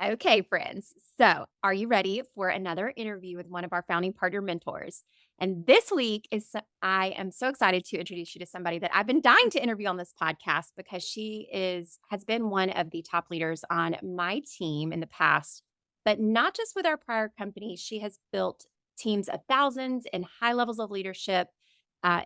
Okay, friends. So, are you ready for another interview with one of our founding partner mentors? And this week I am so excited to introduce you to somebody that I've been dying to interview on this podcast because she has been one of the top leaders on my team in the past, but not just with our prior company. She has built teams of thousands and high levels of leadership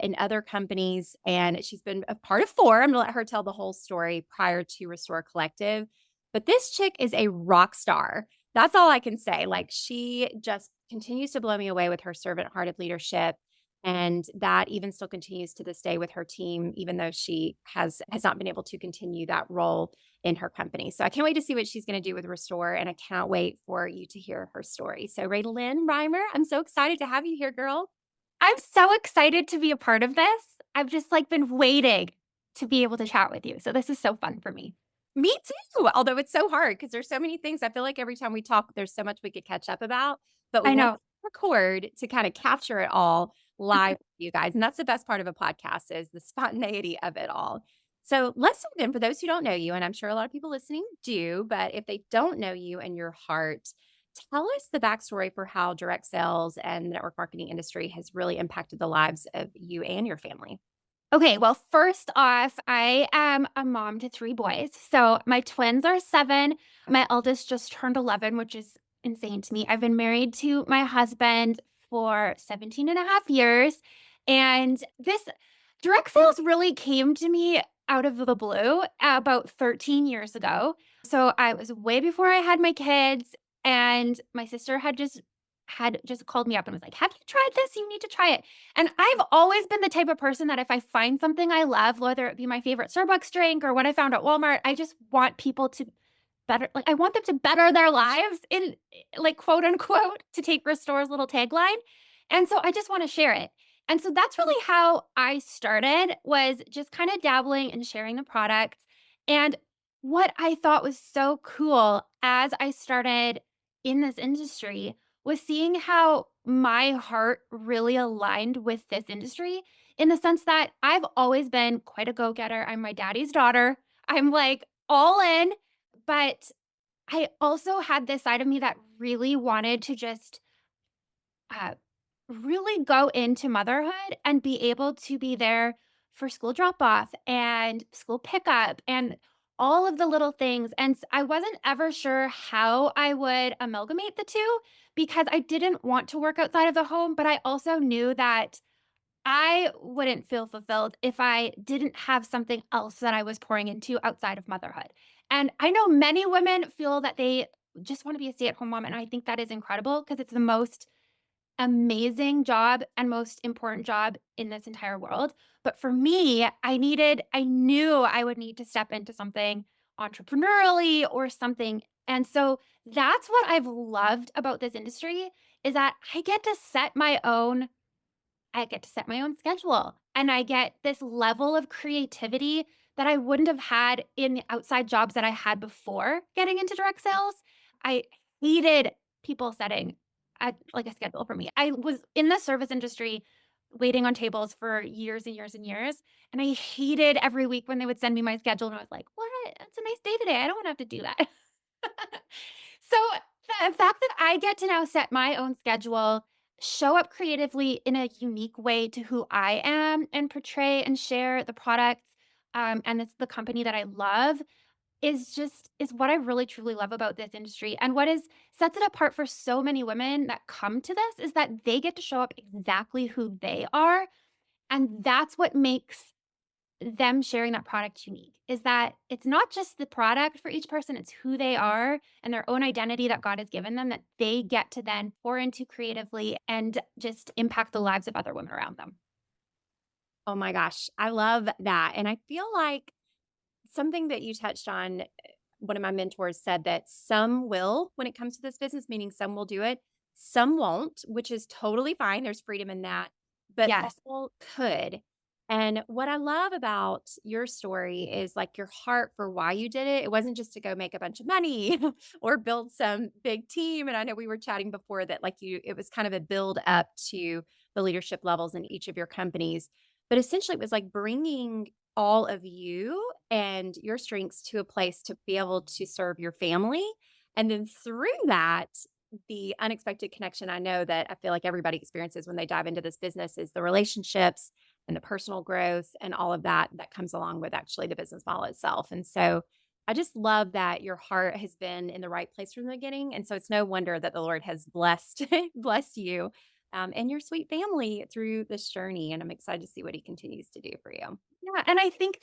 in other companies, and she's been a part of four. I'm going to let her tell the whole story prior to Restore Collective, but this chick is a rock star. That's all I can say. Like, she just continues to blow me away with her servant-hearted leadership, and that even still continues to this day with her team, even though she has not been able to continue that role in her company. So I can't wait to see what she's going to do with Restore, and I can't wait for you to hear her story. So Raelynn Reimer, I'm so excited to have you here, girl. I'm so excited to be a part of this. I've just been waiting to be able to chat with you. So this is so fun for me. Me too, although it's so hard because there's so many things. I feel like every time we talk, there's so much we could catch up about, but we I want know. to record to kind of capture it all live with you guys. And that's the best part of a podcast is the spontaneity of it all. So let's dive in for those who don't know you, and I'm sure a lot of people listening do, but if they don't know you and your heart, tell us the backstory for how direct sales and the network marketing industry has really impacted the lives of you and your family. Okay, well, first off, I am a mom to three boys. So my twins are 7. My eldest just turned 11, which is insane to me. I've been married to my husband for 17 and a half years. And this direct sales really came to me out of the blue about 13 years ago. So I was way before I had my kids, and my sister had just called me up and was like, "Have you tried this? You need to try it." And I've always been the type of person that if I find something I love, whether it be my favorite Starbucks drink or what I found at Walmart, I just want people to I want them to better their lives in, like, quote unquote, to take Restore's little tagline. And so I just want to share it. And so that's really how I started, was just kind of dabbling and sharing the products. And what I thought was so cool as I started in this industry was seeing how my heart really aligned with this industry, in the sense that I've always been quite a go-getter. I'm my daddy's daughter. I'm like all in, but I also had this side of me that really wanted to just uh, really go into motherhood and be able to be there for school drop off and school pickup and all of the little things. And I wasn't ever sure how I would amalgamate the two, because I didn't want to work outside of the home, but I also knew that I wouldn't feel fulfilled if I didn't have something else that I was pouring into outside of motherhood. And I know many women feel that they just want to be a stay at home mom. And I think that is incredible, because it's the most amazing job and most important job in this entire world. But for me, I knew I would need to step into something entrepreneurially or something. And so that's what I've loved about this industry, is that I get to set my own schedule, and I get this level of creativity that I wouldn't have had in the outside jobs that I had before getting into direct sales. I hated people setting a schedule for me. I was in the service industry waiting on tables for years and years and years, and I hated every week when they would send me my schedule, and I was like, "What? It's a nice day today. I don't wanna have to do that." So, the fact that I get to now set my own schedule, show up creatively in a unique way to who I am, and portray and share the products, and it's the company that I love, is what I really truly love about this industry. And what is sets it apart for so many women that come to this is that they get to show up exactly who they are, and that's what makes them sharing that product unique, is that it's not just the product for each person, it's who they are and their own identity that God has given them, that they get to then pour into creatively and just impact the lives of other women around them. Oh my gosh, I love that. And I feel like something that you touched on, one of my mentors said that some will when it comes to this business, meaning some will do it, some won't, which is totally fine. There's freedom in that, but Yes. all could. And what I love about your story is like your heart for why you did it. It wasn't just to go make a bunch of money or build some big team. And I know we were chatting before that, like, it was kind of a build up to the leadership levels in each of your companies. But essentially, it was like bringing all of you and your strengths to a place to be able to serve your family And then through that, the unexpected connection I know that I feel like everybody experiences when they dive into this business is the relationships and the personal growth and all of that that comes along with actually the business model itself. And so I just love that your heart has been in the right place from the beginning. And so it's no wonder that the Lord has blessed blessed you and your sweet family through this journey. And I'm excited to see what he continues to do for you. Yeah, and I think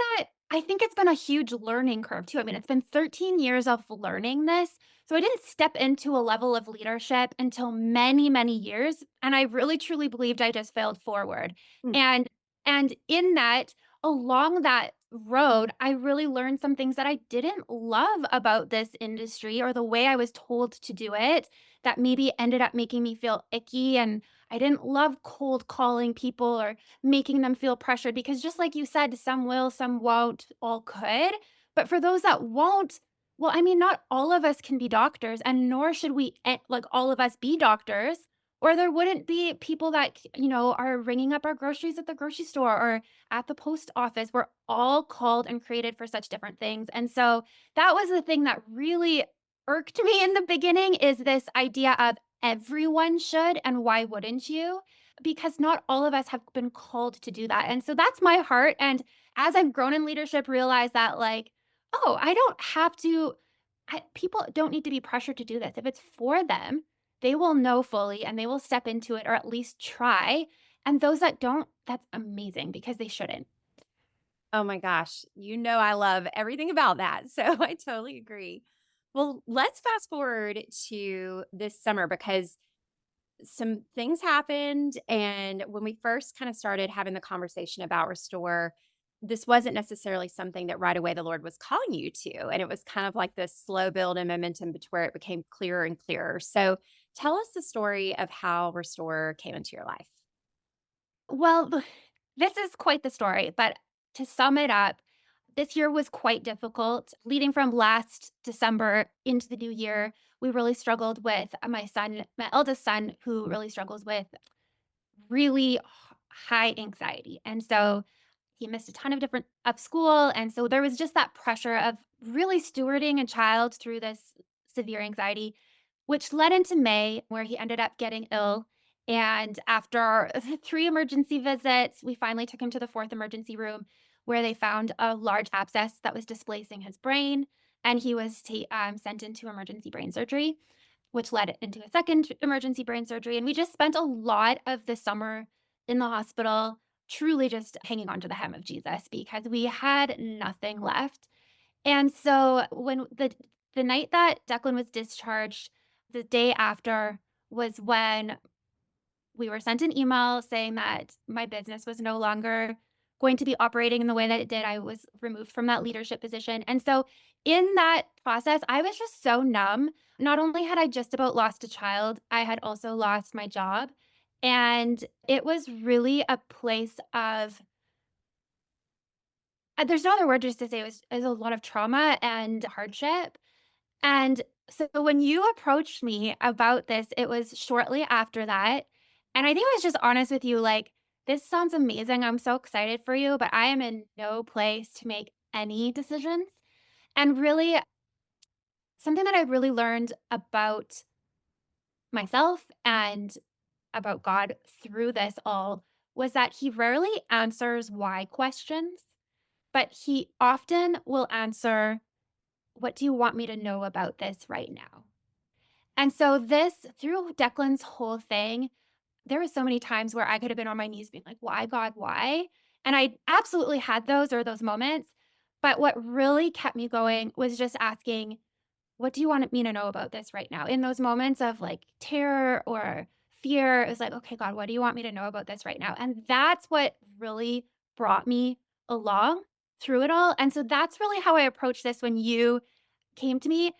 it's been a huge learning curve too. I mean, it's been 13 years of learning this. So I didn't step into a level of leadership until many, many years, and I really truly believed I just failed forward. Mm. And in that along that road, I really learned some things that I didn't love about this industry or the way I was told to do it that maybe ended up making me feel icky, and I didn't love cold calling people or making them feel pressured because just like you said, some will, some won't, all could. But for those that won't, well, I mean, not all of us can be doctors, and nor should we like all of us be doctors, or there wouldn't be people that are ringing up our groceries at the grocery store or at the post office. We're all called and created for such different things, and so that was the thing that really irked me in the beginning is this idea of everyone should and why wouldn't you? Because not all of us have been called to do that. And so that's my heart. And as I've grown in leadership, realize that like, oh, I don't have to, people don't need to be pressured to do this. If it's for them, they will know fully and they will step into it or at least try. And those that don't, that's amazing because they shouldn't. Oh my gosh, I love everything about that. So I totally agree. Well, let's fast forward to this summer because some things happened. And when we first kind of started having the conversation about Restore, this wasn't necessarily something that right away the Lord was calling you to. And it was kind of like this slow build and momentum to where it became clearer and clearer. So tell us the story of how Restore came into your life. Well, this is quite the story, but to sum it up, this year was quite difficult. Leading from last December into the new year, we really struggled with my son, my eldest son, who really struggles with really high anxiety. And so he missed a ton of different of school. And so there was just that pressure of really stewarding a child through this severe anxiety, which led into May, where he ended up getting ill. And after three emergency visits, we finally took him to the fourth emergency room where they found a large abscess that was displacing his brain. And he was sent into emergency brain surgery, which led into a second emergency brain surgery. And we just spent a lot of the summer in the hospital, truly just hanging on to the hem of Jesus because we had nothing left. And so when the night that Declan was discharged, the day after was when we were sent an email saying that my business was no longer going to be operating in the way that it did. I was removed from that leadership position. And so in that process, I was just so numb. Not only had I just about lost a child, I had also lost my job. And it was really a place of there's no other word just to say it was a lot of trauma and hardship. And so when you approached me about this, it was shortly after that. And I think I was just honest with you, like, this sounds amazing. I'm so excited for you, but I am in no place to make any decisions. And really, something that I really learned about myself and about God through this all was that He rarely answers why questions, but He often will answer, what do you want me to know about this right now? And so this through Declan's whole thing, there were so many times where I could have been on my knees being like, "Why, God, why?" And I absolutely had those moments, but what really kept me going was just asking, "What do you want me to know about this right now?" In those moments of, like, terror or fear, it was like, "Okay, God, what do you want me to know about this right now?" And that's what really brought me along through it all, and so that's really how I approached this when you came to me.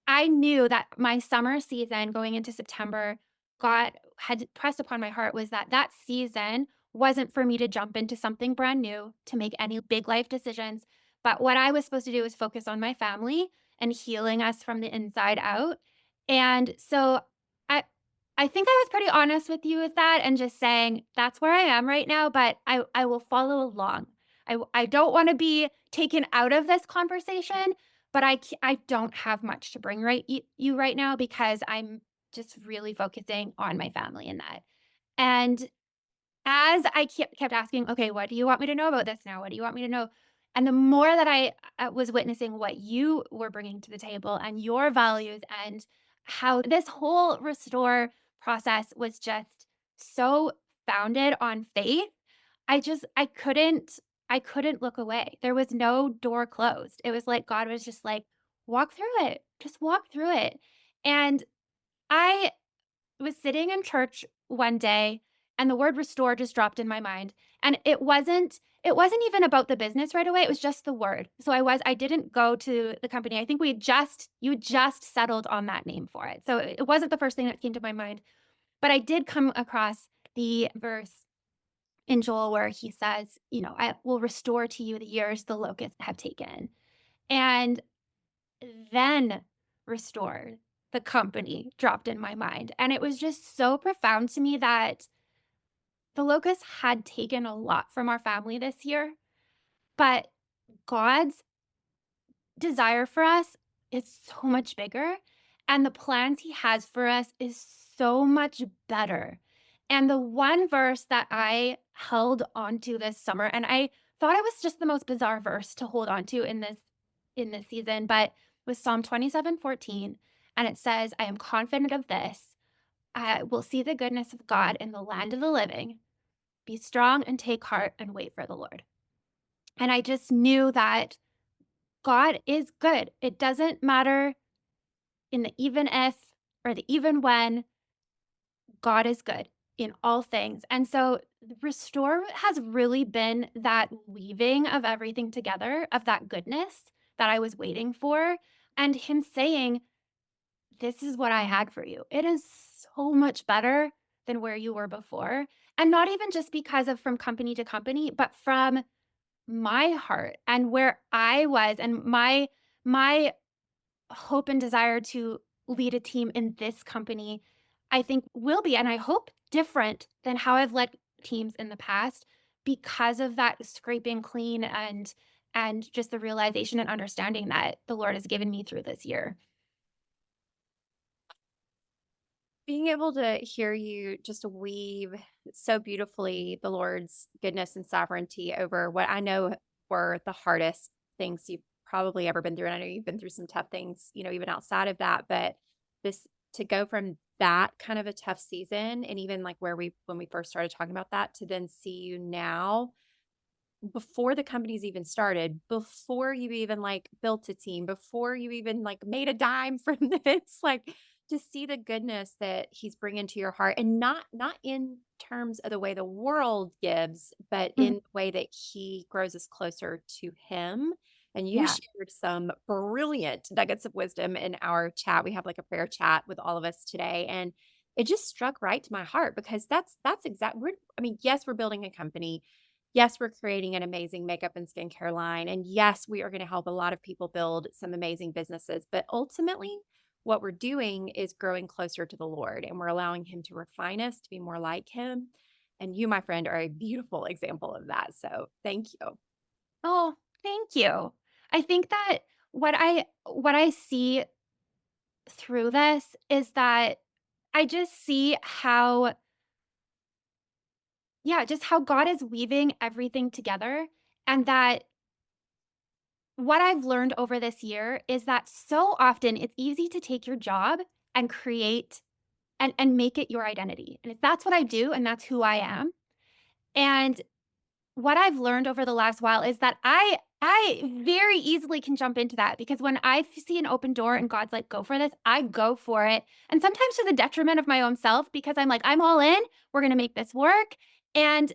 I knew that my summer season going into September, God had pressed upon my heart was that that season wasn't for me to jump into something brand new, to make any big life decisions, but what I was supposed to do was focus on my family and healing us from the inside out. And so I I think I was pretty honest with you with that and just saying that's where I am right now, but I will follow along. I don't want to be taken out of this conversation, but I don't have much to bring you right now because I'm just really focusing on my family in that. And as I kept asking, "Okay, what do you want me to know about this now? What do you want me to know?" And the more that I, was witnessing what you were bringing to the table and your values and how this whole restore process was just so founded on faith, I couldn't look away. There was no door closed. It was like God was just like, "Walk through it. Just walk through it." And I was sitting in church one day and the word restore just dropped in my mind. And it wasn't even about the business right away. It was just the word. So I didn't go to the company. I think you just settled on that name for it. So it wasn't the first thing that came to my mind, but I did come across the verse in Joel where he says, I will restore to you the years the locusts have taken. And then restored, the company dropped in my mind. And it was just so profound to me that the locusts had taken a lot from our family this year, but God's desire for us is so much bigger. And the plans he has for us is so much better. And the one verse that I held onto this summer, and I thought it was just the most bizarre verse to hold onto in this season, but was Psalm 27:14. And it says, I am confident of this. I will see the goodness of God in the land of the living. Be strong and take heart and wait for the Lord. And I just knew that God is good. It doesn't matter in the even if or the even when, God is good in all things. And so restore has really been that weaving of everything together, of that goodness that I was waiting for. And him saying, this is what I had for you. It is so much better than where you were before. And not even just because of from company to company, but from my heart and where I was and my hope and desire to lead a team in this company, I think will be, and I hope different than how I've led teams in the past because of that scraping clean and just the realization and understanding that the Lord has given me through this year. Being able to hear you just weave so beautifully the Lord's goodness and sovereignty over what I know were the hardest things you've probably ever been through. And I know you've been through some tough things, even outside of that, but this to go from that kind of a tough season and even like where when we first started talking about that to then see you now before the company's even started, before you even like built a team, before you even like made a dime from this, like to see the goodness that he's bringing to your heart and not in terms of the way the world gives, but in Mhm. the way that he grows us closer to him. And you Yeah. shared some brilliant nuggets of wisdom in our chat. We have like a prayer chat with all of us today. And it just struck right to my heart because that's exact we're I mean, yes, we're building a company. Yes, we're creating an amazing makeup and skincare line. And yes, we are going to help a lot of people build some amazing businesses. But ultimately, what we're doing is growing closer to the Lord and we're allowing Him to refine us to be more like Him. And you, my friend, are a beautiful example of that. So thank you. Oh, thank you. I think that what I see through this is that I just see how, yeah, just how God is weaving everything together. And that what I've learned over this year is that so often it's easy to take your job and create and make it your identity. And if that's what I do and that's who I am. And what I've learned over the last while is that I very easily can jump into that because when see an open door and God's like, go for this, I go for it. And sometimes to the detriment of my own self because I'm like, I'm all in, we're gonna make this work. And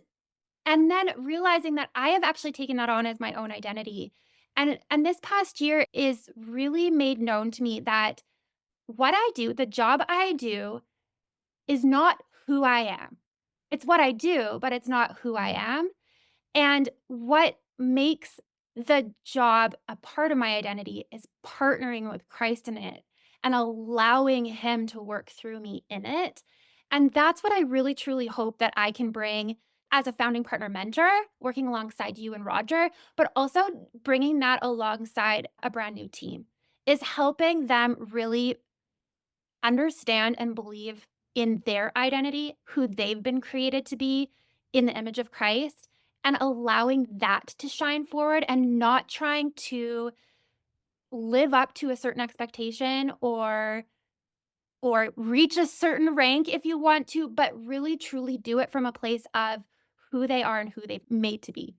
and then realizing that I have actually taken that on as my own identity. And this past year is really made known to me that what I do, the job I do, is not who I am. It's what I do, but it's not who I am. And what makes the job a part of my identity is partnering with Christ in it and allowing Him to work through me in it. And that's what I really truly hope that I can bring as a founding partner mentor, working alongside you and Roger, but also bringing that alongside a brand new team. is helping them really understand and believe in their identity, who they've been created to be in the image of Christ, and allowing that to shine forward and not trying to live up to a certain expectation or reach a certain rank if you want to, but really truly do it from a place of who they are and who they've made to be.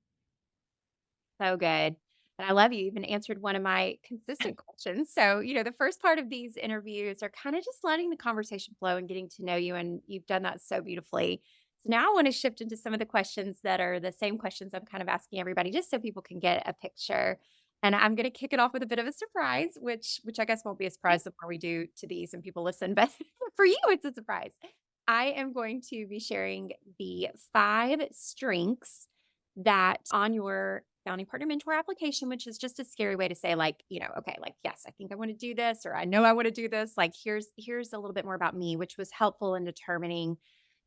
So good. And I love you even answered one of my consistent questions. So, the first part of these interviews are kind of just letting the conversation flow and getting to know you. And you've done that so beautifully. So now I want to shift into some of the questions that are the same questions I'm kind of asking everybody, just so people can get a picture. And I'm going to kick it off with a bit of a surprise, which I guess won't be a Okay. surprise the more we do to these and people listen, but for you, it's a surprise. I am going to be sharing the 5 strengths that on your founding partner mentor application, which is just a scary way to say, like, okay, like, yes, I think I want to do this, or I know I want to do this. Like, here's a little bit more about me, which was helpful in determining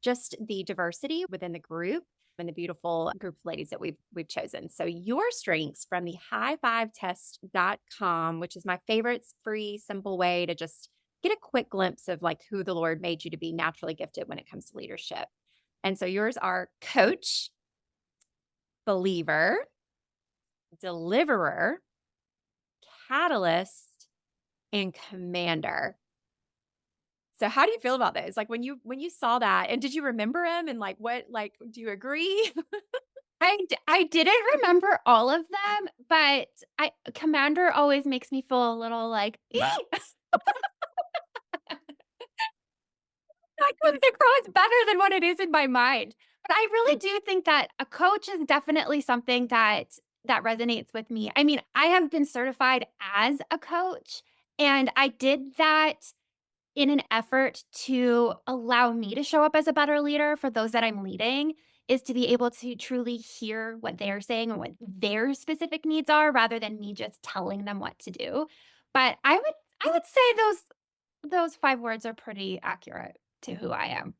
just the diversity within the group and the beautiful group of ladies that we've chosen. So your strengths from the high5test.com, which is my favorite free, simple way to just get a quick glimpse of like who the Lord made you to be naturally gifted when it comes to leadership. And so yours are coach, believer, deliverer, catalyst, and commander. So how do you feel about those? Like when you saw that, and did you remember him? And like do you agree? I didn't remember all of them, but I Commander always makes me feel a little like, that comes across better than what it is in my mind. But I really do think that a coach is definitely something that resonates with me. I mean, I have been certified as a coach, and I did that in an effort to allow me to show up as a better leader for those that I'm leading, is to be able to truly hear what they're saying and what their specific needs are rather than me just telling them what to do. But I would say those 5 words are pretty accurate to who I am.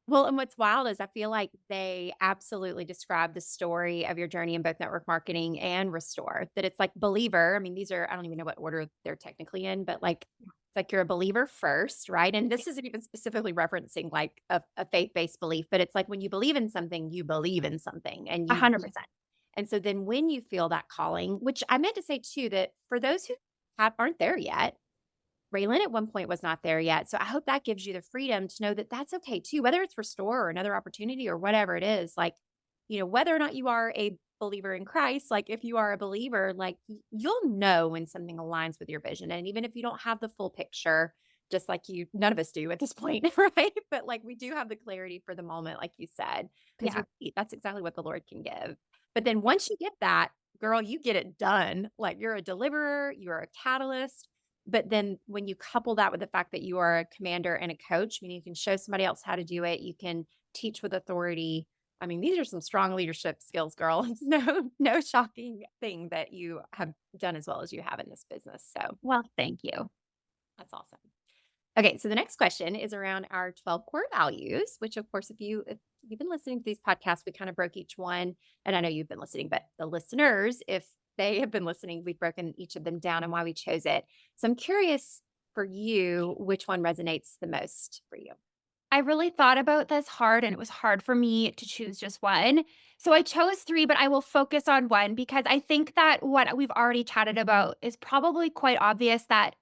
Well, and what's wild is I feel like they absolutely describe the story of your journey in both network marketing and restore. That it's like believer. I mean, these are, I don't even know what order they're technically in, but like it's like you're a believer first, right? And this isn't even specifically referencing like a faith-based belief, but it's like when you believe in something, you believe in something and you 100%. and so then when you feel that calling, which I meant to say too, that for those who aren't there yet, Raelynn at one point was not there yet. So I hope that gives you the freedom to know that that's okay too, whether it's restore or another opportunity or whatever it is. Like, whether or not you are a believer in Christ, like if you are a believer, like you'll know when something aligns with your vision. And even if you don't have the full picture, just like none of us do at this point, right? But like we do have the clarity for the moment, like you said, because Yeah. that's exactly what the Lord can give. But then once you get that, girl, you get it done. Like you're a deliverer, you're a catalyst, but then when you couple that with the fact that you are a commander and a coach, I mean, you can show somebody else how to do it. You can teach with authority. I mean, these are some strong leadership skills, girl. It's no shocking thing that you have done as well as you have in this business. So Well, thank you. that's awesome. Okay, so the next question is around our 12 core values, which of course, if you've been listening to these podcasts, we kind of broke each one. And I know you've been listening, but the listeners, if they have been listening, we've broken each of them down and why we chose it. So I'm curious for you, which one resonates the most for you? I really thought about this hard, and it was hard for me to choose just one. So I chose 3, but I will focus on 1 because I think that what we've already chatted about is probably quite obvious that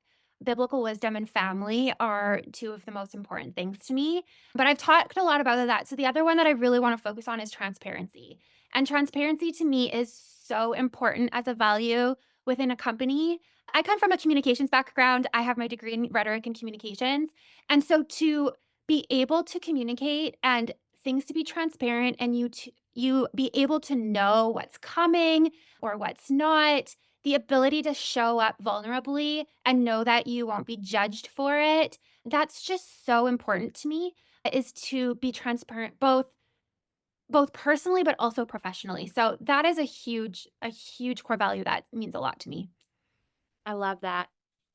biblical wisdom and family are 2 of the most important things to me. But I've talked a lot about that. So the other one that I really want to focus on is transparency. And transparency to me is so important as a value within a company. I come from a communications background. I have my degree in rhetoric and communications. And so to be able to communicate and things to be transparent and you be able to know what's coming or what's not, the ability to show up vulnerably and know that you won't be judged for it, that's just so important to me, is to be transparent both personally but also professionally. So that is a huge core value that means a lot to me. I love that.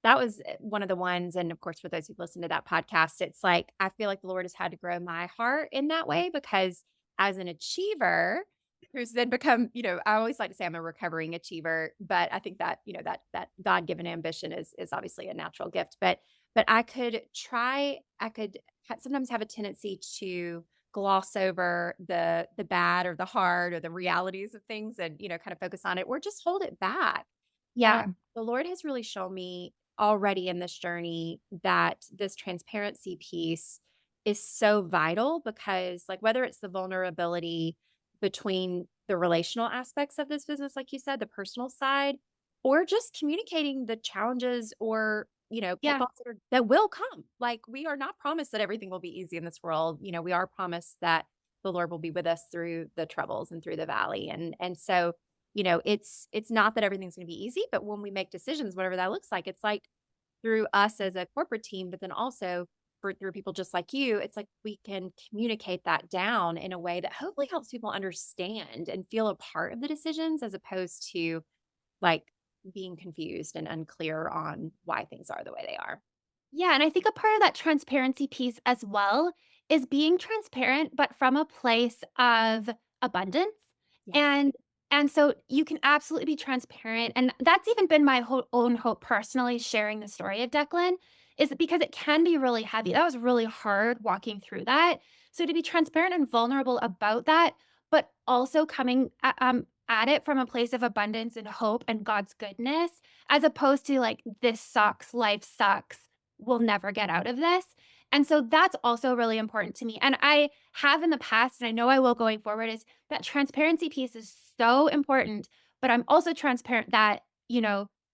That was one of the ones. And of course, for those who've listened to that podcast, it's like I feel like the Lord has had to grow my heart in that way because as an achiever, who's then become, I always like to say I'm a recovering achiever, but I think that, that God-given ambition is obviously a natural gift. But I could sometimes have a tendency to gloss over the bad or the hard or the realities of things and, kind of focus on it or just hold it back. And Yeah. the Lord has really shown me already in this journey that this transparency piece is so vital because, like, whether it's the vulnerability between the relational aspects of this business, like you said, the personal side, or just communicating the challenges or, Yeah. pitfalls that will come. Like, we are not promised that everything will be easy in this world. We are promised that the Lord will be with us through the troubles and through the valley. And so, it's not that everything's going to be easy, but when we make decisions, whatever that looks like, it's like through us as a corporate team, but then also through people just like you, it's like we can communicate that down in a way that hopefully helps people understand and feel a part of the decisions as opposed to like being confused and unclear on why things are the way they are. Yeah, and I think a part of that transparency piece as well is being transparent, but from a place of abundance. Yes. And and so you can absolutely be transparent. And that's even been my own hope personally sharing the story of Declan is because it can be really heavy. That was really hard walking through that. So to be transparent and vulnerable about that, but also coming at it from a place of abundance and hope and God's goodness, as opposed to like, this sucks, life sucks, we'll never get out of this. And so that's also really important to me. And I have in the past, and I know I will going forward, is that transparency piece is so important. But I'm also transparent that,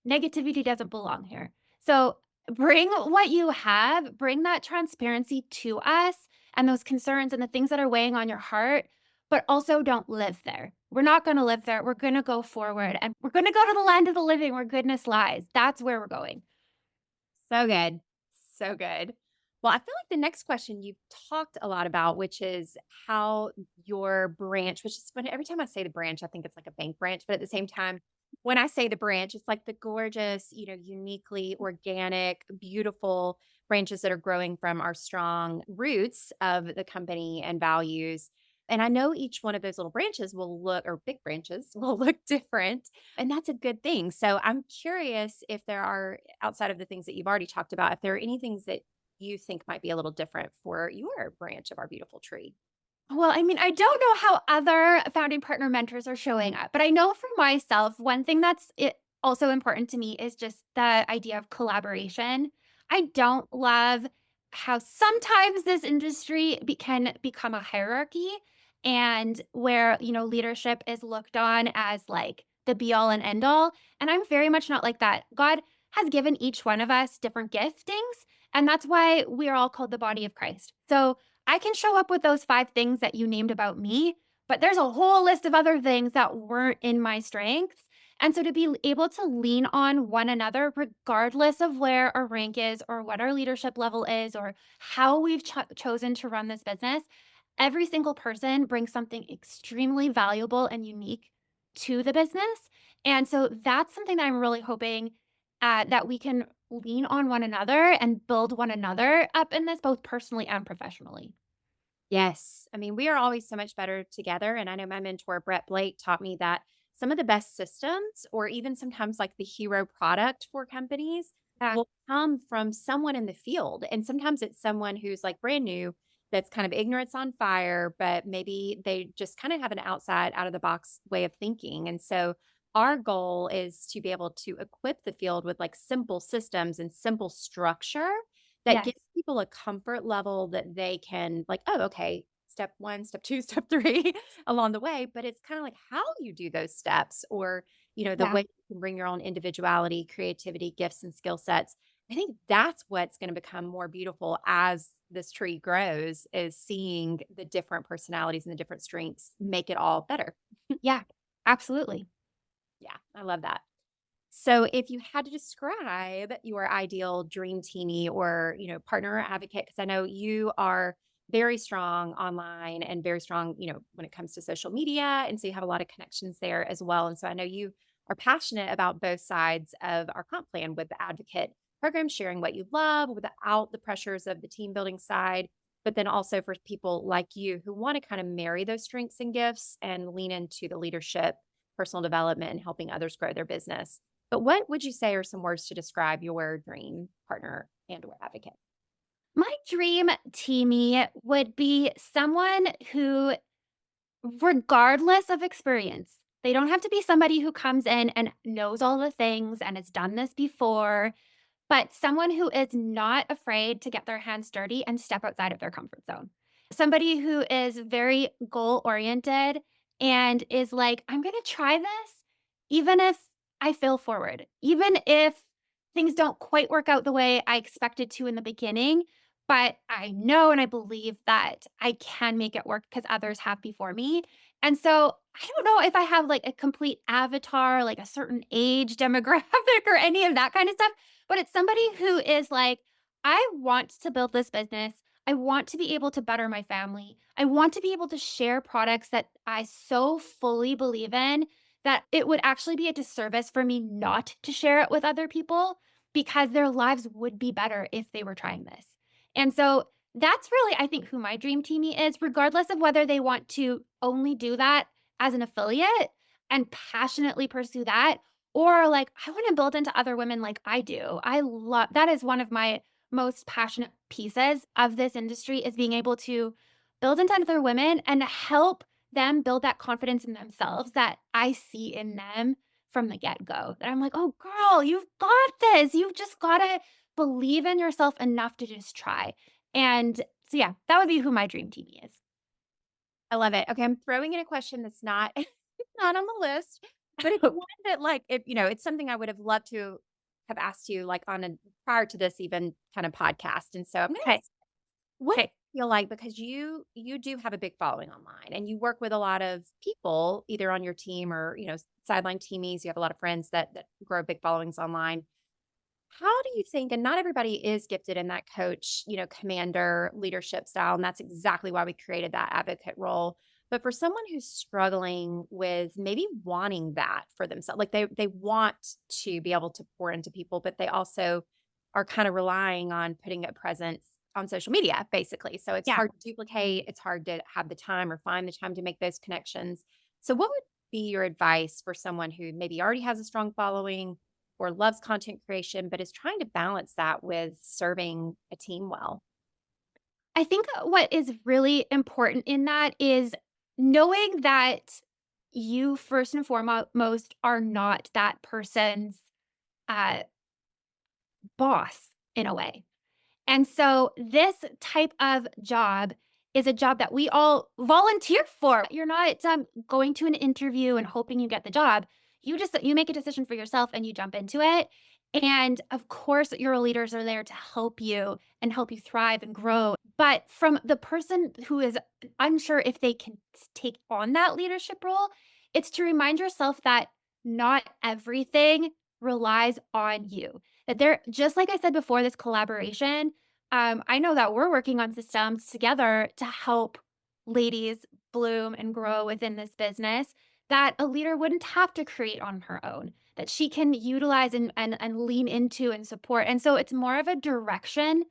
negativity doesn't belong here. So bring what you have, bring that transparency to us and those concerns and the things that are weighing on your heart, but also don't live there. We're not going to live there. We're going to go forward and we're going to go to the land of the living where goodness lies. That's where we're going. So good. So good. Well, I feel like the next question you've talked a lot about, which is how your branch, which is when every time I say the branch, I think it's like a bank branch. But at the same time, when I say the branch, it's like the gorgeous, uniquely organic, beautiful branches that are growing from our strong roots of the company and values. And I know each one of those little branches will look, or big branches will look different. And that's a good thing. So I'm curious if there are, outside of the things that you've already talked about, if there are any things that you think might be a little different for your branch of our beautiful tree. Well, I mean, I don't know how other founding partner mentors are showing up, but I know for myself, one thing that's also important to me is just the idea of collaboration. I don't love how sometimes this industry can become a hierarchy and where, leadership is looked on as like the be all and end all. And I'm very much not like that. God has given each one of us different giftings, and that's why we are all called the body of Christ. So I can show up with those 5 things that you named about me, but there's a whole list of other things that weren't in my strengths. And so to be able to lean on one another, regardless of where our rank is or what our leadership level is or how we've chosen to run this business, every single person brings something extremely valuable and unique to the business. And so that's something that I'm really hoping that we can lean on one another and build one another up in this, both personally and professionally. Yes. I mean, we are always so much better together. And I know my mentor, Brett Blake, taught me that some of the best systems, or even sometimes like the hero product for companies, Yeah. will come from someone in the field. And sometimes it's someone who's like brand new, that's kind of ignorance on fire, but maybe they just kind of have an outside, out of the box way of thinking. And so our goal is to be able to equip the field with like simple systems and simple structure that Yes. gives people a comfort level that they can like, "Oh, okay, step 1, step 2, step 3," along the way, but it's kinda like how you do those steps or, the Yeah. way you can bring your own individuality, creativity, gifts, and skill sets. I think that's what's gonna become more beautiful as this tree grows, is seeing the different personalities and the different strengths make it all better. Yeah. Absolutely. Yeah, I love that. So if you had to describe your ideal dream teamie or, partner or advocate, because I know you are very strong online and very strong, when it comes to social media. And so you have a lot of connections there as well. And so I know you are passionate about both sides of our comp plan with the advocate program, sharing what you love without the pressures of the team building side. but then also for people like you who want to kind of marry those strengths and gifts and lean into the leadership, personal development, and helping others grow their business. But what would you say are some words to describe your dream partner and or advocate? My dream teamie would be someone who, regardless of experience, they don't have to be somebody who comes in and knows all the things and has done this before, but someone who is not afraid to get their hands dirty and step outside of their comfort zone. Somebody who is very goal oriented and is like, I'm going to try this, even if I fail forward, even if things don't quite work out the way I expected to in the beginning. But I know and I believe that I can make it work because others have before me. And so I don't know if I have like a complete avatar, like a certain age demographic or any of that kind of stuff, but it's somebody who is like, I want to build this business. I want to be able to better my family. I want to be able to share products that I so fully believe in that it would actually be a disservice for me not to share it with other people because their lives would be better if they were trying this. And so that's really, I think, who my dream teamie is, regardless of whether they want to only do that as an affiliate and passionately pursue that, or like, I want to build into other women like I do. I love that is one of my most passionate pieces of this industry is being able to build into other women and help them build that confidence in themselves that I see in them from the get-go. That I'm like, "Oh girl, you've got this. You've just got to believe in yourself enough to just try." And so yeah, that would be who my dream team is. I love it. Okay, I'm throwing in a question that's not not on the list, but it's one that like if it's something I would have loved to have asked you like on a prior to this even kind of podcast. And so I'm gonna Okay. ask, what do Okay. you feel like because you do have a big following online and you work with a lot of people either on your team or sideline teamies, you have a lot of friends that grow big followings online. How do you think, and not everybody is gifted in that coach, commander leadership style, and that's exactly why we created that advocate role. But for someone who's struggling with maybe wanting that for themselves, like they want to be able to pour into people, but they also are kind of relying on putting a presence on social media, basically. So it's Yeah. hard to duplicate, it's hard to have the time or find the time to make those connections. So what would be your advice for someone who maybe already has a strong following or loves content creation, but is trying to balance that with serving a team well? I think what is really important in that is knowing that you first and foremost are not that person's uh, boss in a way. And so this type of job is a job that we all volunteer for. You're not going to an interview and hoping you get the job. You make a decision for yourself and you jump into it. And of course, your leaders are there to help you and help you thrive and grow. But from the person who is unsure if they can take on that leadership role, it's to remind yourself that not everything relies on you. That there, just like I said before, this collaboration, I know that we're working on systems together to help ladies bloom and grow within this business that a leader wouldn't have to create on her own, that she can utilize and lean into and support. And so it's more of a direction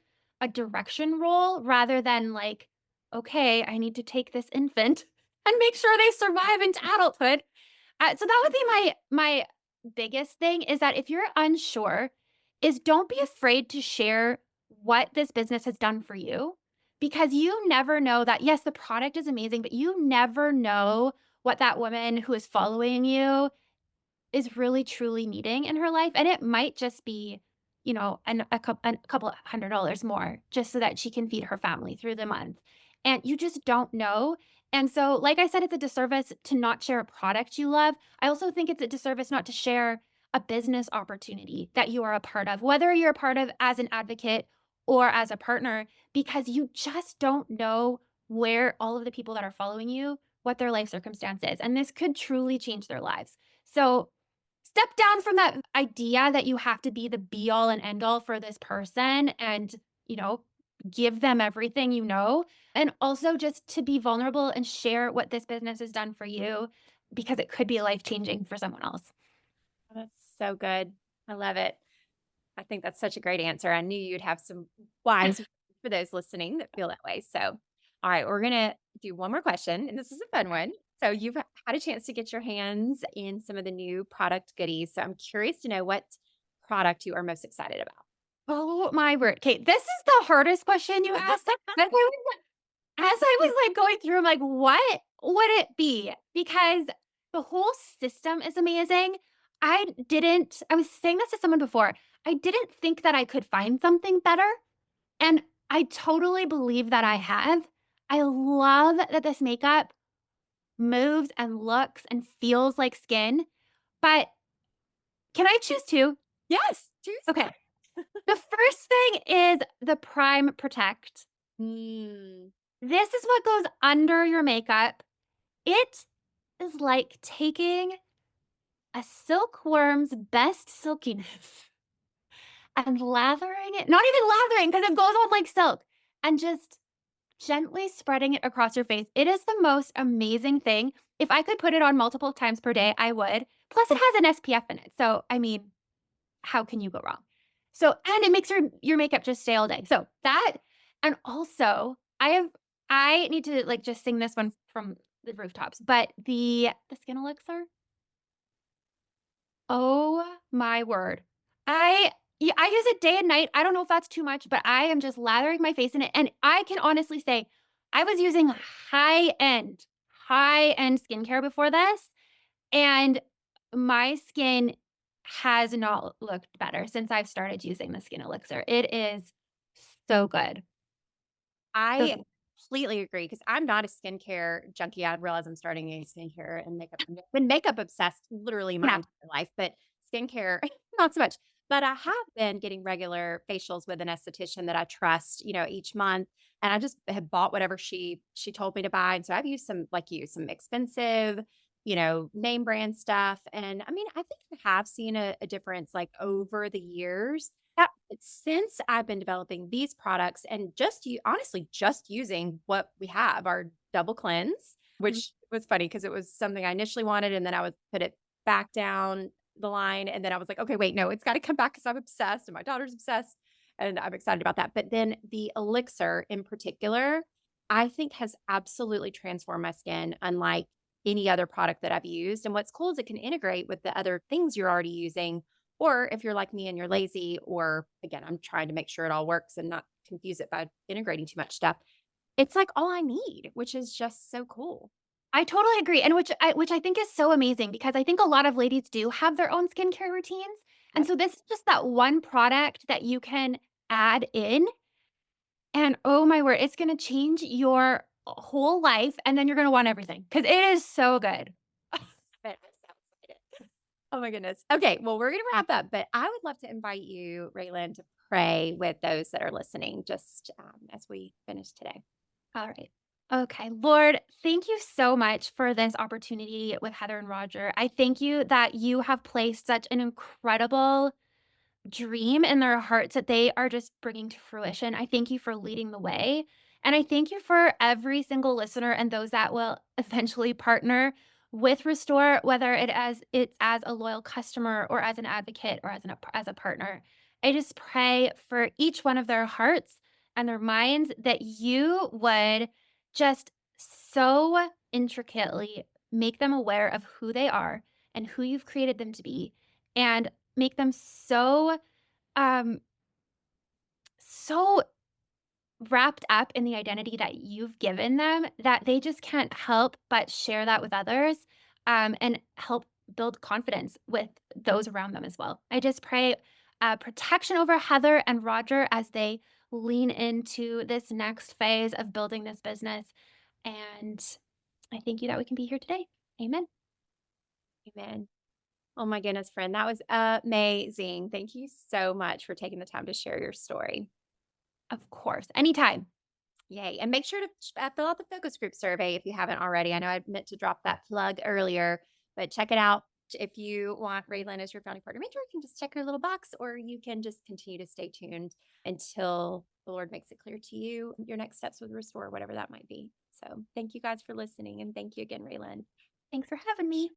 role rather than like, okay, I need to take this infant and make sure they survive into adulthood. So that would be my biggest thing is that if you're unsure, is don't be afraid to share what this business has done for you because you never know that yes, the product is amazing, but you never know what that woman who is following you is really truly needing in her life, and it might just be, a couple of $100 more just so that she can feed her family through the month, and you just don't know, and so, like I said, it's a disservice to not share a product you love. I also think it's a disservice not to share a business opportunity that you are a part of, whether you're a part of as an advocate or as a partner, because you just don't know where all of the people that are following you, what their life circumstance is, and this could truly change their lives. So step down from that idea that you have to be the be all and end all for this person and, you know, give them everything you know. And also just to be vulnerable and share what this business has done for you because it could be life changing for someone else. That's so good. I love it. I think that's such a great answer. I knew you'd have some wise for those listening that feel that way. So, all right, we're going to do one more question, and this is a fun one. So, you've had a chance to get your hands in some of the new product goodies. So, I'm curious to know what product you are most excited about. Oh my word. Okay, this is the hardest question you asked. As I was like going through, I'm like, what would it be? Because the whole system is amazing. I was saying this to someone before. I didn't think that I could find something better. And I totally believe that I have. I love that this makeup moves and looks and feels like skin. But can I choose two? Yes, choose one. Okay. The first thing is the Prime Protect. Mm, This is what goes under your makeup. It is like taking a silkworm's best silkiness and lathering it, not even lathering because it goes on like silk, and just gently spreading it across your face. It is the most amazing thing. If I could put it on multiple times per day, I would. Plus, it has an SPF in it. So, I mean, how can you go wrong? So, and it makes your makeup just stay all day. So that, and also I need to like just sing this one from the rooftops, but the skin elixir. Oh my word. I yeah, I use it day and night. I don't know if that's too much, but I am just lathering my face in it. And I can honestly say I was using high end skincare before this. And my skin has not looked better since I've started using the skin elixir. It is so good. So I completely agree because I'm not a skincare junkie. I realize I'm starting a skincare and makeup. I've been makeup obsessed literally my yeah. entire life, but skincare, not so much. But I have been getting regular facials with an esthetician that I trust, each month. And I just have bought whatever she told me to buy. And so I've used some like you, some expensive, name brand stuff. And I mean, I think I have seen a difference like over the years. Yep. But since I've been developing these products and just you honestly just using what we have, our double cleanse, Mhm. which was funny because it was something I initially wanted and then I would put it back down the line. And then I was like, okay, wait, no, it's got to come back because I'm obsessed and my daughter's obsessed. And I'm excited about that. But then the elixir in particular, I think has absolutely transformed my skin, unlike any other product that I've used. And what's cool is it can integrate with the other things you're already using, or if you're like me and you're lazy, or again, I'm trying to make sure it all works and not confuse it by integrating too much stuff. It's like all I need, which is just so cool. I totally agree. And which I think is so amazing because I think a lot of ladies do have their own skincare routines. And Yep. so this is just that one product that you can add in. And oh my word, it's gonna change your whole life. And then you're gonna want everything because it is so good. Bet I'm so excited. Oh my goodness. Okay, well, we're gonna wrap up, but I would love to invite you, Raylan, to pray with those that are listening just as we finish today. All right. Okay. Lord, thank you so much for this opportunity with Heather and Roger. I thank you that you have placed such an incredible dream in their hearts that they are just bringing to fruition. I thank you for leading the way. And I thank you for every single listener and those that will eventually partner with Restore, whether it's as a loyal customer or as an advocate or as a partner. I just pray for each one of their hearts and their minds that you would just so intricately make them aware of who they are and who you've created them to be, and make them um, so wrapped up in the identity that you've given them that they just can't help but share that with others, and help build confidence with those around them as well. I just pray protection over Heather and Roger as they lean into this next phase of building this business. And I thank you that we can be here today. Amen. Amen. Oh my goodness, friend. That was amazing. Thank you so much for taking the time to share your story. Of course. Anytime. Yay. And make sure to fill out the focus group survey if you haven't already. I know I meant to drop that plug earlier, but check it out. If you want Raylan as your founding partner mentor, you can just check your little box, or you can just continue to stay tuned until the Lord makes it clear to you your next steps with Restore, whatever that might be. So thank you guys for listening. And thank you again, Raylan. Thanks for having me.